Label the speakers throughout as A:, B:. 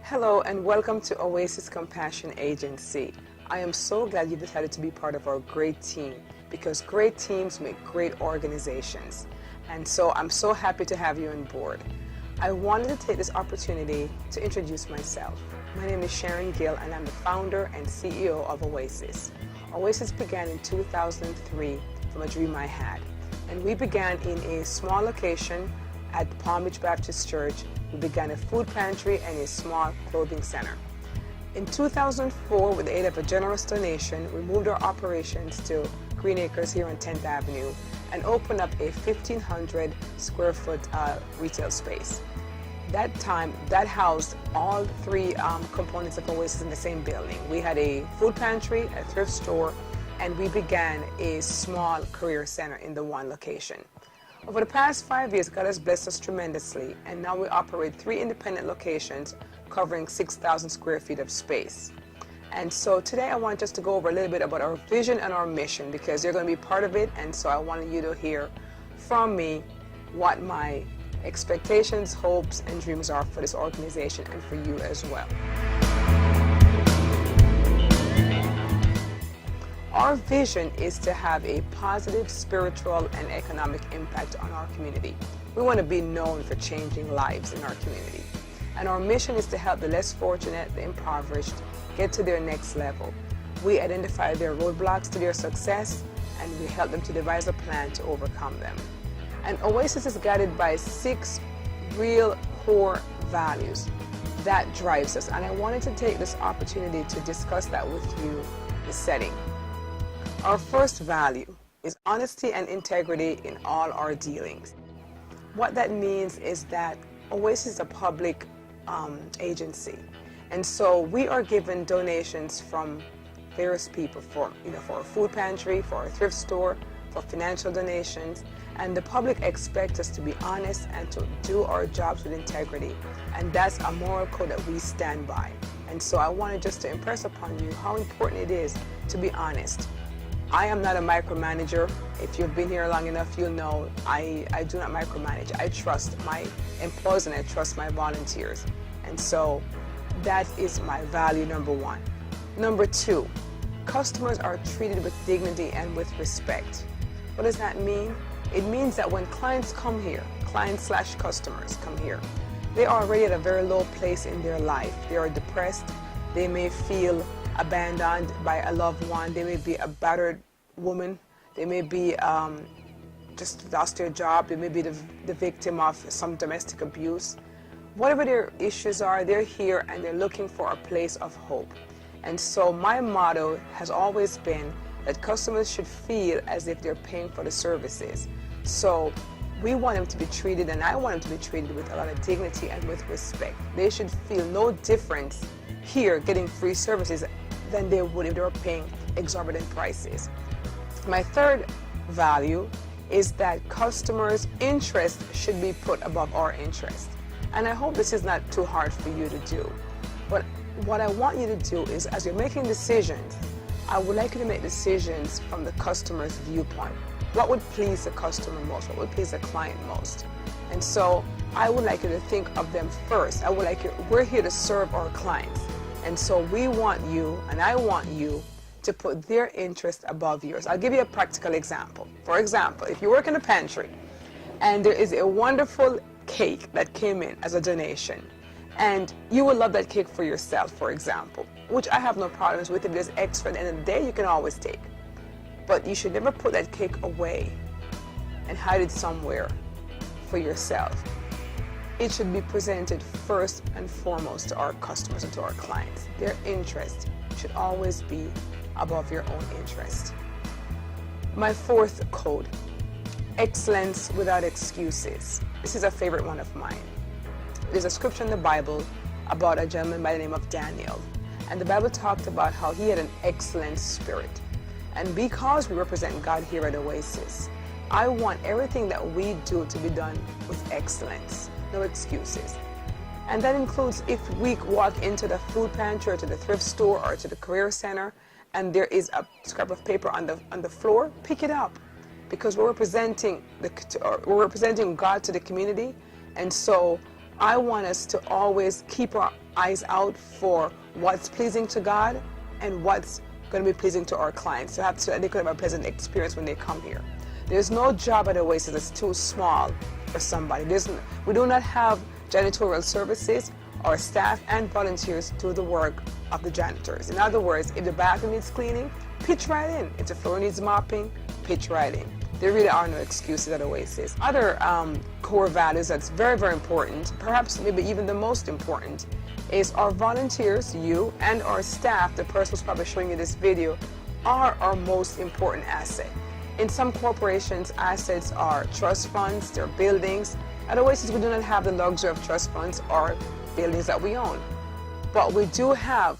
A: Hello and welcome to Oasis Compassion Agency. I am so glad you decided to be part of our great team because great teams make great organizations. And so I'm so happy to have you on board. I wanted to take this opportunity to introduce myself. My name is Sharon Gill and I'm the founder and CEO of Oasis. Oasis began in 2003 from a dream I had. And we began in a small location at Palm Beach Baptist Church. We began a food pantry and a small clothing center. In 2004, with the aid of a generous donation, we moved our operations to Green Acres here on 10th Avenue and opened up a 1,500 square foot retail space. That time, that housed all three components of Oasis in the same building. We had a food pantry, a thrift store, and we began a small career center in the one location. Over the past 5 years, God has blessed us tremendously, and now we operate 3 independent locations covering 6,000 square feet of space. And so today I want just to go over a little bit about our vision and our mission because you're going to be part of it, and so I wanted you to hear from me what my expectations, hopes, and dreams are for this organization and for you as well. Our vision is to have a positive spiritual and economic impact on our community. We want to be known for changing lives in our community. And our mission is to help the less fortunate, the impoverished, get to their next level. We identify their roadblocks to their success, and we help them to devise a plan to overcome them. And Oasis is guided by 6 real core values that drives us. And I wanted to take this opportunity to discuss that with you, the setting. Our first value is honesty and integrity in all our dealings. What that means is that Oasis is a public agency, and so we are given donations from various people for our food pantry, for our thrift store, for financial donations, and the public expect us to be honest and to do our jobs with integrity, and that's a moral code that we stand by. And so I wanted just to impress upon you how important it is to be honest. I am not a micromanager. If you've been here long enough, you'll know I do not micromanage. I trust my employees and I trust my volunteers. And so that is my value number 1. Number 2, customers are treated with dignity and with respect. What does that mean? It means that when clients come here, clients/customers come here, they are already at a very low place in their life. They are depressed. They may feel abandoned by a loved one. They may be a battered woman. They may be just lost their job. They may be the victim of some domestic abuse. Whatever their issues are, they're here and they're looking for a place of hope. And so my motto has always been that customers should feel as if they're paying for the services. So we want them to be treated, and I want them to be treated with a lot of dignity and with respect. They should feel no difference here getting free services than they would if they were paying exorbitant prices. My third value is that customers' interest should be put above our interest. And I hope this is not too hard for you to do. But what I want you to do is, as you're making decisions, I would like you to make decisions from the customer's viewpoint. What would please the customer most? What would please the client most? And so I would like you to think of them first. We're here to serve our clients. And so we want you, and I want you, to put their interest above yours. I'll give you a practical example. For example, if you work in a pantry and there is a wonderful cake that came in as a donation, and you would love that cake for yourself, for example, which I have no problems with. If there's extra at the end of the day, you can always take. But you should never put that cake away and hide it somewhere for yourself. It should be presented first and foremost to our customers and to our clients. Their interest should always be above your own interest. My fourth code, excellence without excuses. This is a favorite one of mine. There's a scripture in the Bible about a gentleman by the name of Daniel. And the Bible talked about how he had an excellent spirit. And because we represent God here at Oasis, I want everything that we do to be done with excellence. No excuses. And that includes if we walk into the food pantry or to the thrift store or to the career center and there is a scrap of paper on the floor, pick it up, because we're representing God to the community. And so I want us to always keep our eyes out for what's pleasing to God and what's going to be pleasing to our clients. So they could have a pleasant experience when they come here. There's no job at Oasis that's too small for somebody. We do not have janitorial services. Our staff and volunteers do the work of the janitors. In other words, if the bathroom needs cleaning, pitch right in. If the floor needs mopping, pitch right in. There really are no excuses at Oasis. Other core values that's very, very important, perhaps maybe even the most important, is our volunteers, you, and our staff, the person who's probably showing you this video, are our most important asset. In some corporations, assets are trust funds, they're buildings. At Oasis, we do not have the luxury of trust funds or buildings that we own. But we do have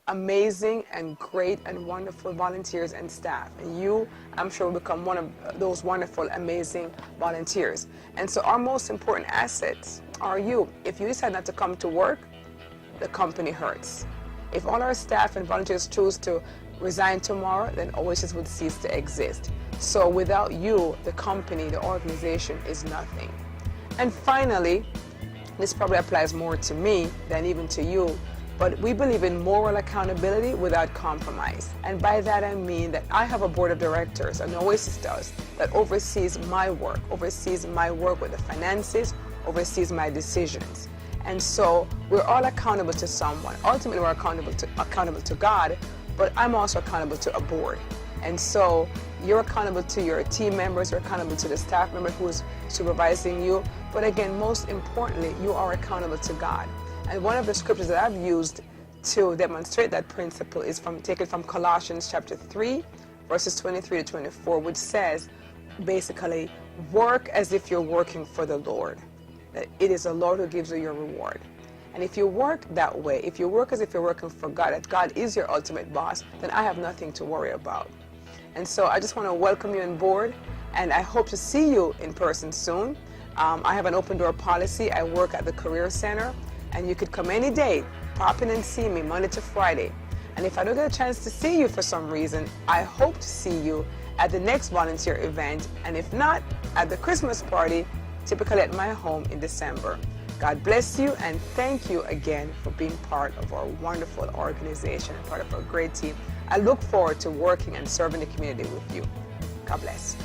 A: amazing and great and wonderful volunteers and staff. And you, I'm sure, will become one of those wonderful, amazing volunteers. And so our most important assets are you. If you decide not to come to work, the company hurts. If all our staff and volunteers choose to resign tomorrow, then Oasis would cease to exist. So without you, the company, the organization is nothing. And finally, this probably applies more to me than even to you, but we believe in moral accountability without compromise. And by that I mean that I have a board of directors, and Oasis does, that oversees my work with the finances, oversees my decisions. And so we're all accountable to someone. Ultimately, we're accountable to God, but I'm also accountable to a board. And so you're accountable to your team members, you're accountable to the staff member who's supervising you. But again, most importantly, you are accountable to God. And one of the scriptures that I've used to demonstrate that principle is taken from Colossians chapter 3, verses 23 to 24, which says, basically, work as if you're working for the Lord. That it is the Lord who gives you your reward. And if you work that way, if you work as if you're working for God, that God is your ultimate boss, then I have nothing to worry about. And so I just want to welcome you on board, and I hope to see you in person soon. I have an open door policy. I work at the Career Center, and you could come any day, pop in and see me Monday to Friday. And if I don't get a chance to see you for some reason, I hope to see you at the next volunteer event, and if not, at the Christmas party, typically at my home in December. God bless you, and thank you again for being part of our wonderful organization and part of our great team. I look forward to working and serving the community with you. God bless.